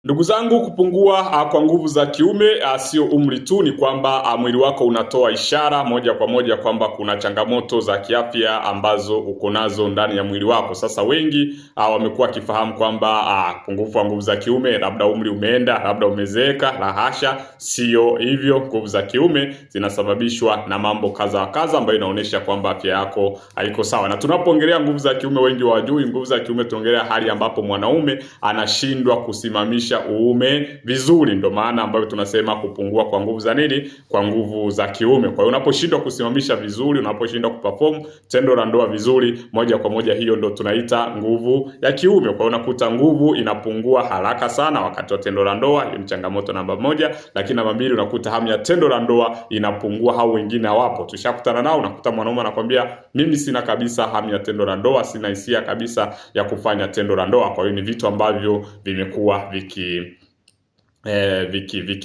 Ndugu zangu, kupungua kwa nguvu za kiume sio umri tu, ni kwamba mwili wako unatoa ishara moja kwa moja kwamba kuna changamoto za kiafya ambazo uko nazo ndani ya mwili wako. Sasa wengi wamekuwa kifahamu kwamba pungufu wa nguvu za kiume labda umri umeenda, labda umezeeka. La hasha, sio hivyo. Nguvu za kiume zinasababishwa na mambo kadha kadha ambayo inaonyesha kwamba afya yako haiko sawa. Na tunapoongelea nguvu za kiume, wengi wajui nguvu za kiume, tuongelea hali ambapo mwanaume anashindwa kusimamisha uume vizuri. Ndio maana ambayo tunasema kupungua kwa nguvu za nini? Kwa nguvu za kiume. Kwa hiyo unaposhindwa kusimamisha vizuri, unaposhindwa kuperform tendo la ndoa vizuri, moja kwa moja hiyo ndo tunaita nguvu ya kiume. Kwa hiyo unakuta nguvu inapungua haraka sana wakati wa tendo la ndoa. Hiyo ni changamoto namba moja. Lakini namba mbili, unakuta hamu ya tendo la ndoa inapungua, au wengine hawapo. Tushakutana nao, unakuta mwanaume anakuambia mimi sina kabisa hamu ya tendo la ndoa, sina hisia kabisa ya kufanya tendo la ndoa. Kwa hiyo ni vitu ambavyo vimekuwa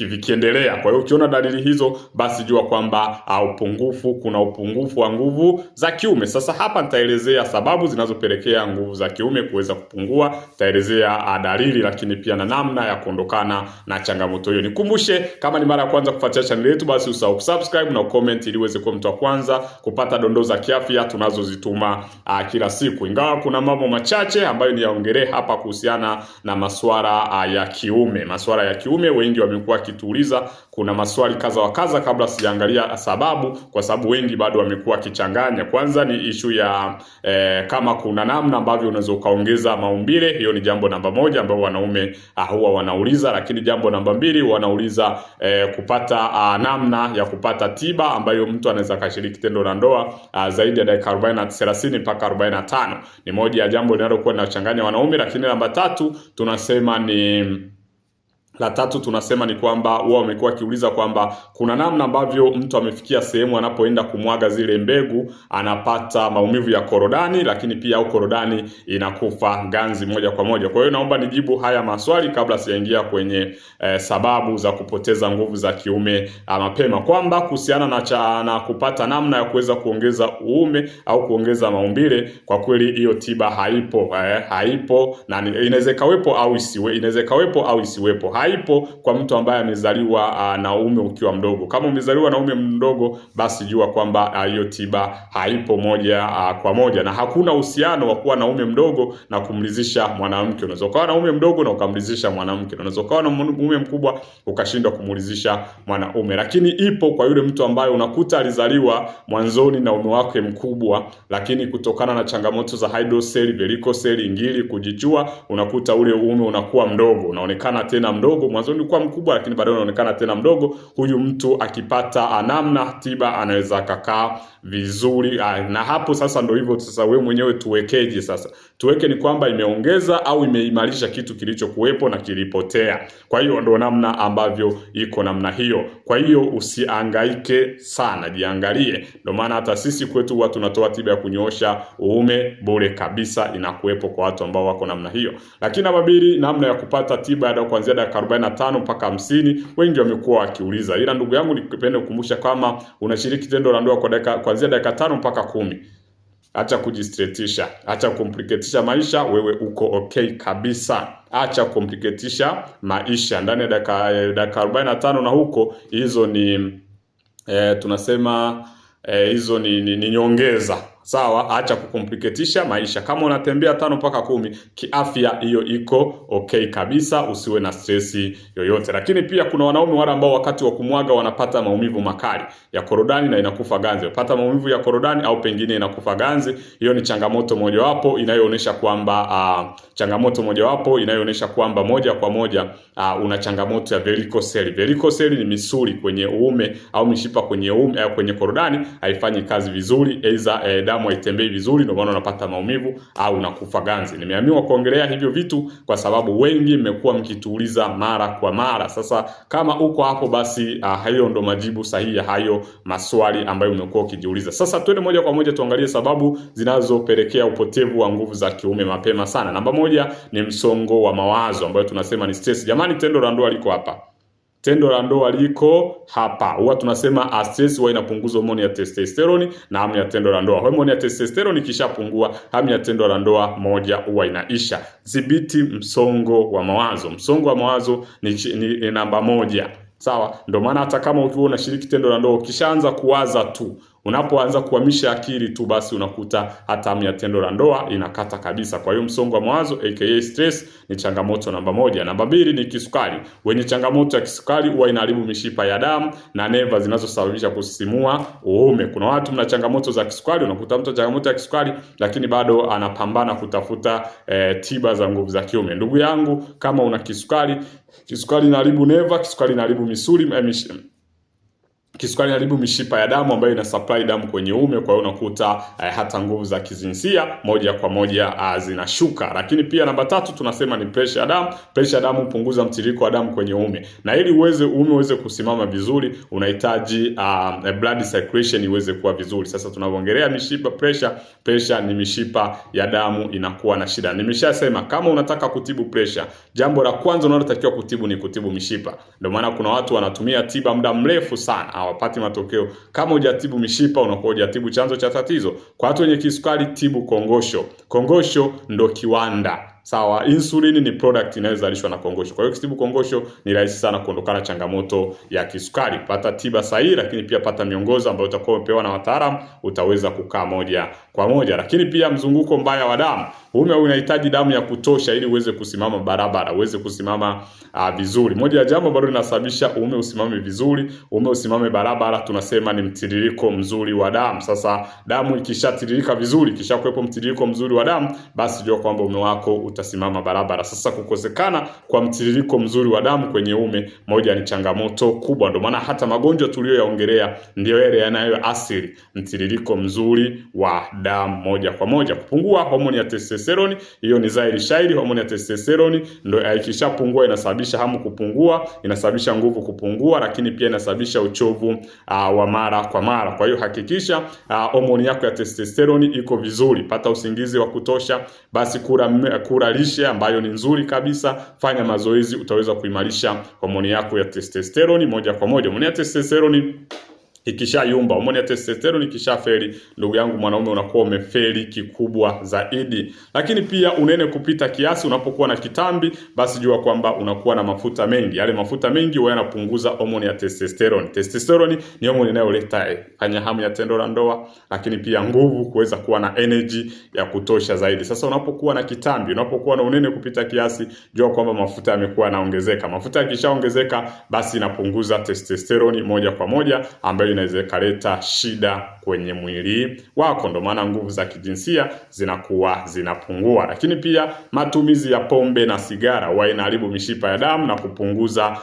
vikiendelea. Kwa hiyo ukiona dalili hizo, basi jua kwamba kuna upungufu wa nguvu za kiume. Sasa hapa nitaelezea sababu zinazopelekea nguvu za kiume kuweza kupungua, nitaelezea dalili, lakini pia na namna ya kuondokana na changamoto hiyo. Nikumbushe, kama ni mara ya kwanza kufuatilia channel yetu, basi usahau kusubscribe na comment ili uweze kuwa mtu wa kwanza kupata dondoo za kiafya tunazozituma kila siku. Ingawa kuna mambo machache ambayo niyaongelee hapa kuhusiana na masuala ya kiume. Masuala ya kiume wengi wamekuwa kituuliza, kuna maswali kadha wa kadha kabla sijaangalia sababu, kwa sababu wengi bado wamekuwa kichanganya. Kwanza ni issue ya kama kuna namna ambavyo unaweza ukaongeza maumbile. Hiyo ni jambo namba moja ambao wanaume huwa wanauliza. Lakini jambo namba mbili, wanauliza kupata namna ya kupata tiba ambayo mtu anaweza kashiriki tendo la ndoa zaidi ya dakika 30 mpaka 45. Ni moja ya jambo linalokuwa linachanganya wanaume. Lakini namba tatu tunasema ni kwamba wao wamekuwa kiuliza kwamba kuna namna ambavyo mtu amefikia sehemu anapoenda kumwaga zile mbegu anapata maumivu ya korodani, lakini pia au korodani inakufa ganzi moja kwa moja. Kwa hiyo naomba nijibu haya maswali kabla sijaingia kwenye sababu za kupoteza nguvu za kiume mapema. Kwamba kuhusiana na kupata namna ya kuweza kuongeza uume au kuongeza maumbile, kwa kweli hiyo tiba haipo, na inaweza kawepo au isiwepo. Haipo kwa mtu ambaye amezaliwa na uume ukiwa mdogo. Kama umezaliwa na uume mdogo, basi jua kwamba hiyo tiba haipo moja kwa moja, na hakuna uhusiano wa kuwa na uume mdogo na kumridhisha mwanamke. Unaweza kuwa na uume mdogo na ukamridhisha mwanamke, unaweza kuwa na uume mkubwa ukashindwa kumridhisha mwanaume. Lakini ipo kwa yule mtu ambaye unakuta alizaliwa mwanzoni na uume wake mkubwa, lakini kutokana na changamoto za hydrocele, varicocele, ngiri, kujichua, unakuta ule uume unakuwa mdogo, unaonekana tena mdogo. Mwanzoni ulikuwa mkubwa, lakini baadaye unaonekana tena mdogo. Huyu mtu akipata namna tiba anaweza kukaa vizuri. Na hapo sasa ndio hivyo. Sasa wewe mwenyewe tuwekeje? Sasa tuweke ni kwamba imeongeza au imeimarisha kitu kilichokuwepo na kilipotea. Kwa hiyo ndio namna ambavyo iko namna hiyo. Kwa hiyo usihangaike sana, jiangalie. Ndio maana hata sisi kwetu huwa tunatoa tiba ya kunyoosha uume bure kabisa, inakuwepo kwa watu ambao wako namna hiyo. Lakini namba mbili, namna ya kupata tiba ya kuanzia dakika 45 mpaka 50, wengi wamekuwa wakiuliza. Ila ndugu yangu, nipende kukumbusha kama unashiriki tendo la ndoa kwa kuanzia dakika 5 mpaka 10, acha kujistretisha, acha kumpliketisha maisha. Wewe uko okay kabisa. Acha kumpliketisha maisha ndani ya dakika 45 na huko, hizo ni tunasema hizo ni nyongeza. Sawa, acha kukompliketisha maisha. Kama unatembea 5 mpaka 10, kiafya hiyo iko okay kabisa, usiwe na stresi yoyote. Lakini pia kuna wanaume wale ambao wakati wa kumwaga wanapata maumivu makali ya korodani na inakufa ganzi. Unapata maumivu ya korodani au pengine inakufa ganzi. Hiyo ni changamoto mojawapo inayoonyesha kwamba moja kwa moja una changamoto ya varicocele. Varicocele ni misuli kwenye uume au mishipa kwenye uume au kwenye korodani haifanyi kazi vizuri, damu haitembei vizuri, ndio maana unapata maumivu au unakufa ganzi. Nimeamua kuongelea hivyo vitu kwa sababu wengi mmekuwa mkituuliza mara kwa mara. Sasa kama uko hapo, basi hayo ndo majibu sahihi ya hayo maswali ambayo umekuwa ukijiuliza. Sasa twende moja kwa moja tuangalie sababu zinazopelekea upotevu wa nguvu za kiume mapema sana. Namba moja ni msongo wa mawazo ambayo tunasema ni stress. Jamani, tendo la ndoa liko hapa. Tendo la ndoa liko hapa. Huwa tunasema stress huwa inapunguza homoni ya testosterone na hamu ya tendo la ndoa. Homoni ya testosterone ikishapungua, hamu ya tendo la ndoa moja huwa inaisha. Dhibiti msongo wa mawazo. Msongo wa mawazo ni namba moja. Sawa, ndio maana hata kama ukiwa unashiriki tendo la ndoa ukishaanza kuwaza tu, unapoanza kuhamisha akili tu, basi unakuta hata hamu ya tendo la ndoa inakata kabisa. Kwa hiyo msongo wa mawazo aka stress ni changamoto namba moja. Namba mbili ni kisukari. Wenye changamoto ya kisukari huwa inaharibu mishipa ya damu na neva zinazosababisha kusisimua uume. Kuna watu mna changamoto za kisukari, unakuta mtu changamoto ya kisukari lakini bado anapambana kutafuta tiba za nguvu za kiume. Ndugu yangu, kama una kisukari inaharibu neva, kisukari inaharibu misuli, kisukari inaharibu mishipa ya damu ambayo ina supply damu kwenye uume. Kwa hiyo unakuta hata nguvu za kijinsia moja kwa moja zinashuka. Lakini pia namba tatu tunasema ni pressure ya damu. Pressure ya damu hupunguza mtiririko wa damu kwenye uume, na ili uume uweze kusimama vizuri unahitaji blood circulation iweze kuwa vizuri. Sasa tunapoongelea mishipa pressure ni mishipa ya damu inakuwa na shida. Nimeshasema kama unataka kutibu pressure, jambo la kwanza unalotakiwa kutibu ni kutibu mishipa. Ndio maana kuna watu wanatumia tiba muda mrefu sana hawapati matokeo. Kama hujatibu mishipa, unakuwa hujatibu chanzo cha tatizo. Kwa watu wenye kisukari, tibu kongosho. Kongosho ndo kiwanda. Sawa, insulini ni product inayozalishwa na kongosho. Kwa hiyo ukitibu kongosho ni rahisi sana kuondokana changamoto ya kisukari. Pata tiba sahihi, lakini pia pata miongozo ambayo utakuwa umepewa na wataalamu, utaweza kukaa moja kwa moja. Lakini pia mzunguko mbaya wa damu. Uume unahitaji damu ya kutosha ili uweze kusimama barabara, uweze kusimama vizuri. Moja ya jambo ambalo linasababisha uume usimame vizuri, uume usimame barabara, tunasema ni mtiririko mzuri wa damu. Sasa damu ikishatiririka vizuri, kishakuwepo mtiririko mzuri wa damu, basi jua kwamba uume wako utasimama barabara. Sasa kukosekana kwa mtiririko mzuri wa damu kwenye uume, moja ni changamoto kubwa. Ndio maana hata magonjwa tuliyoyaongelea ndio yale yanayoathiri mtiririko mzuri wa damu moja kwa moja. Kupungua homoni ya testosterone, hiyo ni dhahiri shahiri. Homoni ya testosterone ndio ikishapungua inasababisha hamu kupungua, inasababisha nguvu kupungua, lakini pia inasababisha uchovu wa mara kwa mara. Kwa hiyo hakikisha homoni yako ya testosterone iko vizuri. Pata usingizi wa kutosha, basi kula lishe ambayo ni nzuri kabisa, fanya mazoezi, utaweza kuimarisha homoni yako ya testosterone moja kwa moja. Homoni ya testosterone ikishayumba, homoni ya testosterone ikishafeli, ndugu yangu mwanaume, unakuwa umefeli kikubwa zaidi. Lakini pia unene kupita kiasi. Unapokuwa na kitambi, basi jua kwamba unakuwa na mafuta mengi. Yale mafuta mengi huwa yanapunguza homoni ya testosterone. Testosterone ni homoni inayoleta fanya hamu ya tendo la ndoa, lakini pia nguvu, kuweza kuwa na energy ya kutosha zaidi. Sasa unapokuwa na kitambi, unapokuwa na unene kupita kiasi, jua kwamba mafuta yamekuwa yanaongezeka. Mafuta yakishaongezeka, basi inapunguza testosterone moja kwa moja, ambayo inaweza kuleta shida kwenye mwili wako. Ndio maana nguvu za kijinsia zinakuwa zinapungua. Lakini pia matumizi ya pombe na sigara huwa inaharibu mishipa ya damu na kupunguza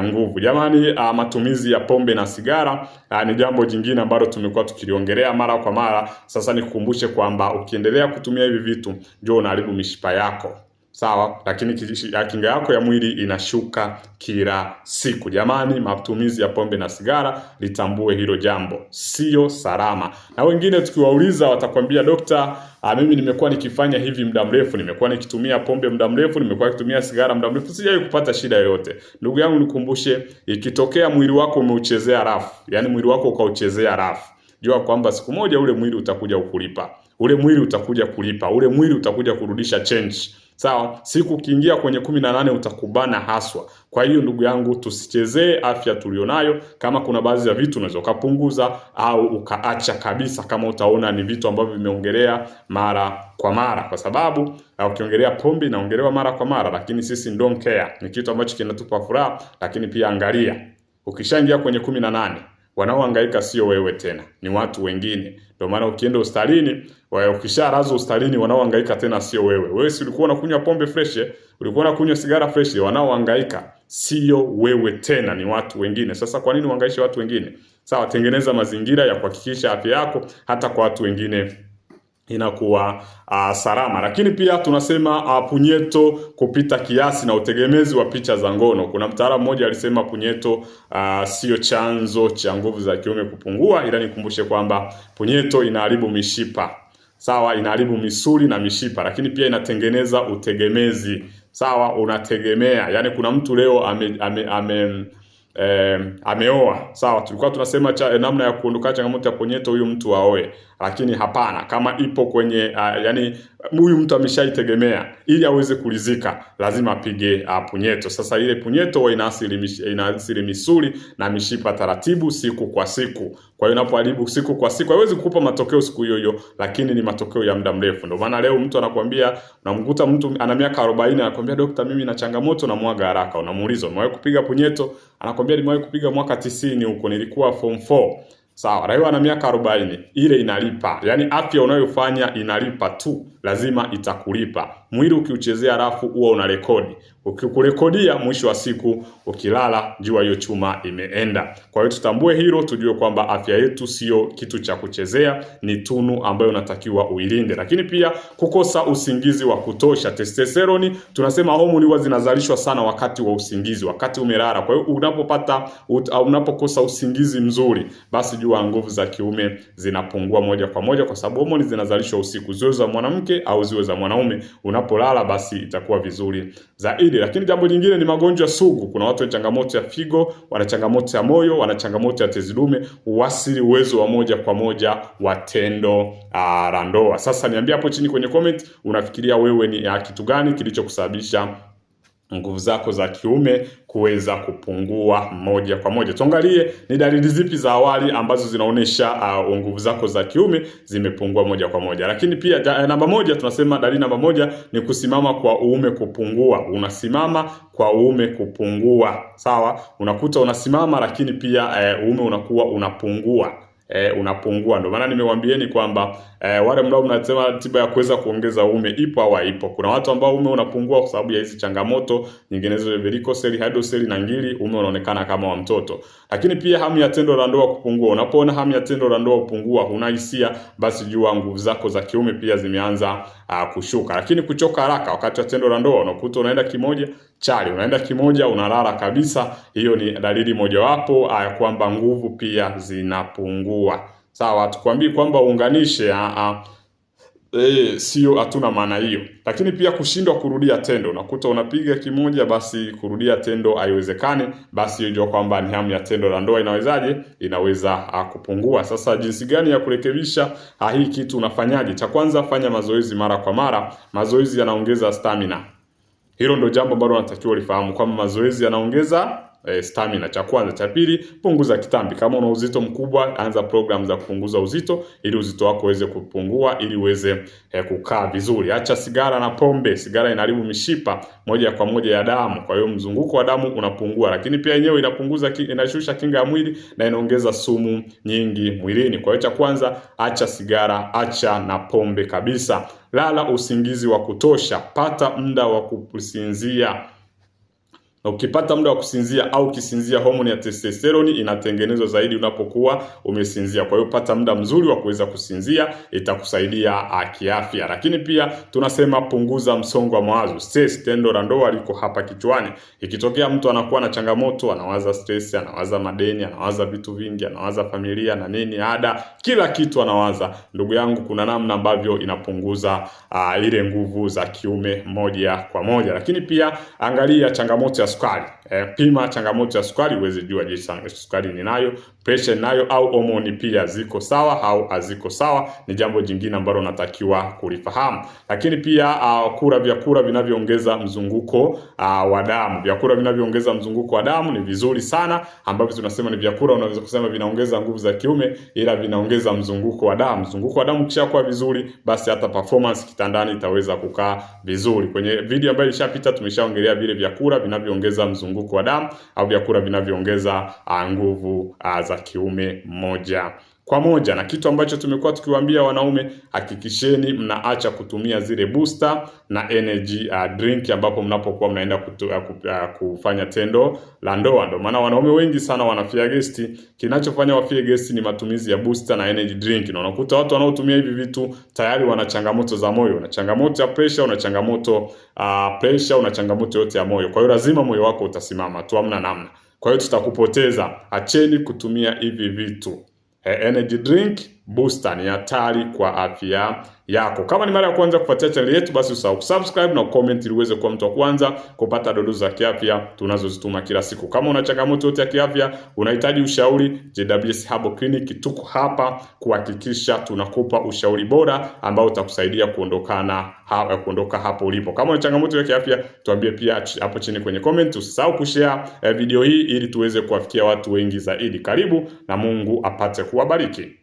nguvu. Jamani, matumizi ya pombe na sigara ni jambo jingine ambalo tumekuwa tukiliongelea mara kwa mara. Sasa nikukumbushe kwamba ukiendelea kutumia hivi vitu, ndio unaharibu mishipa yako. Sawa, lakini kinga yako ya mwili inashuka kila siku. Jamani, matumizi ya pombe na sigara, litambue hilo jambo, sio salama. Na wengine tukiwauliza watakwambia, dokta, mimi nimekuwa nikifanya hivi muda mrefu, nimekuwa nikitumia pombe muda mrefu, nimekuwa nikitumia sigara muda mrefu, sijawahi kupata shida yoyote. Ndugu yangu, nikukumbushe, ikitokea mwili wako umeuchezea rafu, yani mwili wako ukauchezea rafu, jua kwamba siku moja ule mwili utakuja kukulipa. Ule mwili utakuja kulipa, ule mwili utakuja kurudisha change. Sawa, siku ukiingia kwenye 18 utakubana haswa. Kwa hiyo ndugu yangu, tusichezee afya tulionayo. Kama kuna baadhi ya vitu unaweza kupunguza au ukaacha kabisa, kama utaona ni vitu ambavyo vimeongelea mara kwa mara, kwa sababu ukiongelea pombe inaongelewa mara kwa mara, lakini sisi don't care. Ni kitu ambacho kinatupa furaha, lakini pia angalia, ukishaingia kwenye 18, wanaohangaika sio wewe tena, ni watu wengine. Ndio maana ukienda hospitalini, ukisharazwa hospitalini, wanaohangaika tena sio wewe. Wewe si ulikuwa unakunywa pombe fresh, ulikuwa unakunywa sigara fresh, wanaohangaika sio wewe tena, ni watu wengine. Sasa kwa nini uhangaishe watu wengine? Sawa, tengeneza mazingira ya kuhakikisha afya yako hata kwa watu wengine inakuwa salama. Lakini pia tunasema punyeto kupita kiasi na utegemezi wa picha za ngono. Kuna mtaalamu mmoja alisema punyeto sio chanzo cha nguvu za kiume kupungua, ila nikumbushe kwamba punyeto inaharibu mishipa. Sawa, inaharibu misuli na mishipa, lakini pia inatengeneza utegemezi. Sawa, unategemea. Yani kuna mtu leo ameoa, sawa, tulikuwa tunasema namna ya kuondoka changamoto ya punyeto, huyu mtu aoe, lakini hapana, kama ipo kwenye yani huyu mtu ameshaitegemea, ili aweze kulizika lazima apige punyeto. Sasa ile punyeto huwa inaathiri misuli na mishipa taratibu, siku kwa siku. Kwa hiyo inapoharibu siku kwa siku haiwezi kukupa matokeo siku hiyo hiyo, lakini ni matokeo ya muda mrefu. Ndio maana leo mtu anakuambia, unamkuta mtu ana miaka 40 anakuambia, daktari, mimi na changamoto na mwaga haraka. Unamuuliza, umewahi kupiga punyeto? Anakuambia, nimewahi kupiga mwaka 90 huko, nilikuwa form 4. Sawa, raia ana miaka 40, ile inalipa. Yaani afya unayofanya inalipa tu, lazima itakulipa. Mwili ukiuchezea rafu huwa una rekodi. Ukikurekodia, mwisho wa siku ukilala, jua hiyo chuma imeenda. Kwa hiyo tutambue hilo, tujue kwamba afya yetu sio kitu cha kuchezea, ni tunu ambayo unatakiwa uilinde. Lakini pia kukosa usingizi wa kutosha. Testosterone tunasema homoni huwa zinazalishwa sana wakati wa usingizi, wakati umelala. Kwa hiyo unapokosa usingizi mzuri, basi jua nguvu za kiume zinapungua moja kwa moja, kwa sababu homoni zinazalishwa usiku, ziwe za mwanamke au ziwe za mwanaume. Unapolala basi itakuwa vizuri zaidi. Lakini jambo lingine ni magonjwa sugu. Kuna watu wana changamoto ya figo, wana changamoto ya moyo, wana changamoto ya tezi dume, huathiri uwezo wa moja kwa moja wa tendo la ndoa. Sasa niambia hapo chini kwenye comment, unafikiria wewe ni kitu gani kilichokusababisha nguvu zako za kiume kuweza kupungua moja kwa moja. Tuangalie ni dalili zipi za awali ambazo zinaonesha nguvu zako za kiume zimepungua moja kwa moja. Lakini pia namba moja, tunasema dalili namba moja ni kusimama kwa uume kupungua. Unasimama kwa uume kupungua. Sawa? Unakuta unasimama lakini pia uume unakuwa unapungua. Unapungua. Ndio maana nimewaambieni kwamba wale mnao mnasema tiba ya kuweza kuongeza uume ipo au haipo. Kuna watu ambao uume unapungua kwa sababu ya hizi changamoto nyinginezo, varicocele, hydrocele na ngiri, uume unaonekana kama wa mtoto. Lakini pia hamu ya tendo la ndoa kupungua. Unapoona hamu ya tendo la ndoa kupungua, huna hisia, basi jua nguvu zako za kiume pia zimeanza kushuka. Lakini kuchoka haraka wakati wa tendo la ndoa, unakuta unaenda kimoja chali, unaenda kimoja unalala kabisa, hiyo ni dalili mojawapo ya kwamba nguvu pia zinapungua. Sawa, tukwambii kwamba uunganishe, sio, hatuna maana hiyo. Lakini pia kushindwa kurudia tendo, unakuta unapiga kimoja basi kurudia tendo haiwezekani, basi unajua kwamba ni hamu ya tendo la ndoa inaweza kupungua. Sasa jinsi gani ya kurekebisha hii kitu unafanyaje? Cha kwanza, fanya mazoezi mara kwa mara. Mazoezi yanaongeza stamina. Hilo ndio jambo ambalo unatakiwa ulifahamu, kwamba mazoezi yanaongeza stamina. Cha kwanza. Cha pili, punguza kitambi. Kama una uzito mkubwa, anza program za kupunguza uzito ili uzito wako uweze kupungua, ili uweze kukaa vizuri. Acha sigara na pombe. Sigara inaharibu mishipa moja kwa moja ya damu. Kwa hiyo mzunguko wa damu unapungua, lakini pia yenyewe inashusha kinga ya mwili na inaongeza sumu nyingi mwilini. Kwa hiyo cha kwanza, acha sigara, acha na pombe kabisa. Lala usingizi wa kutosha. Pata muda wa kusinzia. Na ukipata muda wa kusinzia au kisinzia, homoni ya testosterone inatengenezwa zaidi unapokuwa umesinzia. Kwa hiyo pata muda mzuri wa kuweza kusinzia, itakusaidia kiafya. Lakini pia tunasema punguza msongo wa mawazo. Stress, tendo la ndoa liko hapa kichwani. Ikitokea mtu anakuwa na changamoto, anawaza stress, anawaza madeni, anawaza vitu vingi, anawaza familia na nini, ada, kila kitu anawaza. Ndugu yangu, kuna namna ambavyo inapunguza ile nguvu za kiume moja kwa moja. Lakini pia angalia changamoto ya sukari. Pima changamoto ya sukari uweze jua je, sukari ninayo, pressure ninayo, au homoni pia ziko sawa au haziko sawa. Ni jambo jingine ambalo unatakiwa kulifahamu. Lakini pia kula vyakula vinavyoongeza mzunguko wa damu. Vyakula vinavyoongeza mzunguko wa damu ni vizuri sana, ambavyo tunasema ni vyakula unaweza kusema vinaongeza nguvu za kiume, ila vinaongeza mzunguko wa damu. Mzunguko wa damu ukishakuwa vizuri, basi hata performance kitandani itaweza kukaa vizuri. Kwenye video ambayo ilishapita tumeshaongelea vile vyakula vinavyoongeza mzunguko wa damu au vyakula vinavyoongeza nguvu za kiume moja kwa moja. Na kitu ambacho tumekuwa tukiwaambia wanaume, hakikisheni mnaacha kutumia zile booster na energy drink ambapo mnapokuwa mnaenda kufanya tendo la ndoa. Ndio maana wanaume wengi sana wanafia gesti. Kinachofanya wafie gesti ni matumizi ya booster na energy drink. Na unakuta watu wanaotumia hivi vitu tayari wana changamoto za moyo, una changamoto ya pressure, una changamoto una changamoto yote ya moyo. Kwa hiyo lazima moyo wako utasimama tu, hamna namna. Kwa hiyo tutakupoteza. Acheni kutumia hivi vitu. Energy drink booster, ni hatari kwa afya yako. Kama ni mara ya kwanza kufuatia channel yetu, basi usahau kusubscribe na comment ili uweze kuwa mtu wa kwanza kupata dondoo za kiafya tunazozituma kila siku. Kama una changamoto yote ya kiafya, unahitaji ushauri, JWS Herbal Clinic tuko hapa kuhakikisha tunakupa ushauri bora ambao utakusaidia kuondoka hapo ulipo. Kama una changamoto ya kiafya, tuambie pia hapo chini kwenye comment. Usisahau kushare video hii ili tuweze kuwafikia watu wengi zaidi. Karibu na Mungu apate kuwabariki.